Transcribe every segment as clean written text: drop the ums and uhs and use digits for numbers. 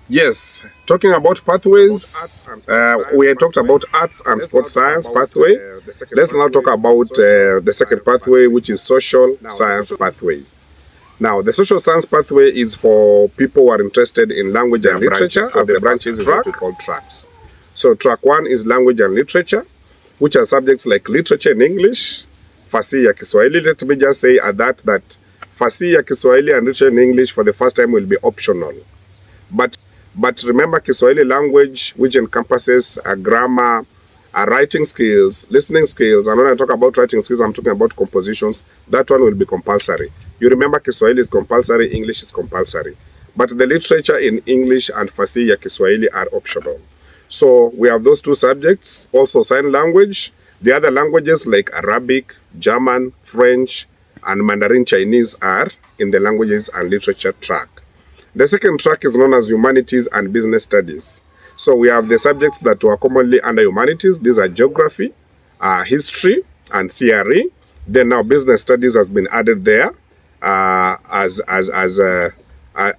Yes, talking about pathways, we had talked about arts and sports science pathway. Let's now talk about the second pathway, which is social science pathways. Now, the social science pathway is for people who are interested in language and literature, so the branches is what we call tracks. So track 1 is language and literature, which are subjects like literature in English, fasihi ya Kiswahili. Let me just say at that fasihi ya Kiswahili and literature in English for the first time will be optional. But remember, Kiswahili language, which encompasses grammar, writing skills, listening skills, and when I talk about writing skills, I'm talking about compositions, that one will be compulsory. You remember Kiswahili is compulsory, English is compulsory. But the literature in English and fasihi ya Kiswahili are optional. So we have those two subjects, also sign language. The other languages like Arabic, German, French, and Mandarin Chinese are in the languages and literature track. The second track is known as Humanities and Business Studies. So we have the subjects that were commonly under humanities. These are geography, history, and CRE. Then now business studies has been added there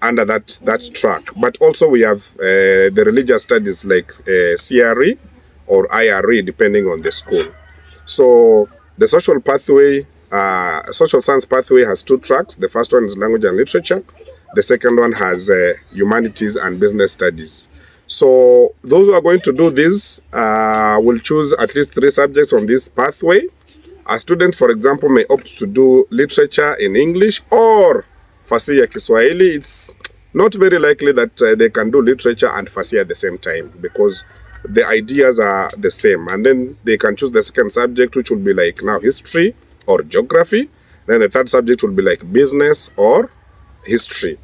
under that track. But also we have the religious studies like CRE or IRE, depending on the school. So the social pathway, social science pathway has two tracks. The first one is language and literature. The second one has humanities and business studies. So those who are going to do this will choose at least 3 subjects from this pathway. A student, for example, may opt to do literature in English or fasihi ya Kiswahili. It's not very likely that they can do literature and fasihi at the same time because the ideas are the same. And then they can choose the second subject, which will be like now history or geography. Then the third subject will be like business or history.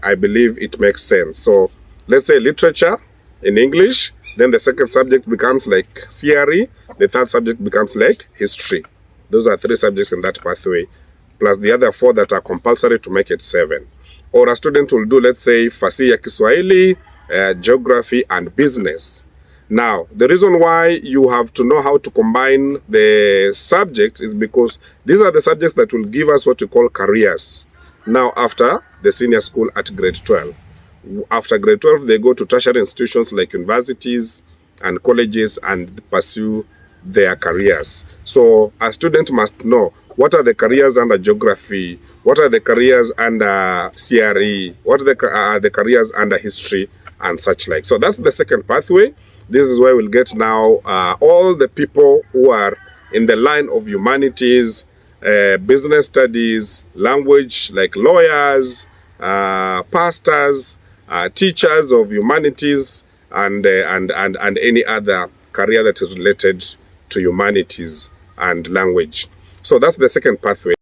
I believe it makes sense. So let's say literature in English, then the second subject becomes like CRE, the third subject becomes like history. Those are 3 subjects in that pathway, plus the other 4 that are compulsory to make it 7. Or a student will do, let's say, fasihi ya Kiswahili, geography, and business. Now, the reason why you have to know how to combine the subjects is because these are the subjects that will give us what we call careers. Now, after the senior school at grade 12. After grade 12, they go to tertiary institutions like universities and colleges and pursue their careers. So a student must know what are the careers under geography, what are the careers under CRE, what are the careers under history, and such like. So that's the second pathway. This is where we'll get now all the people who are in the line of humanities, business studies, language, like lawyers, pastors, teachers of humanities, and any other career that is related to humanities and language. So that's the second pathway.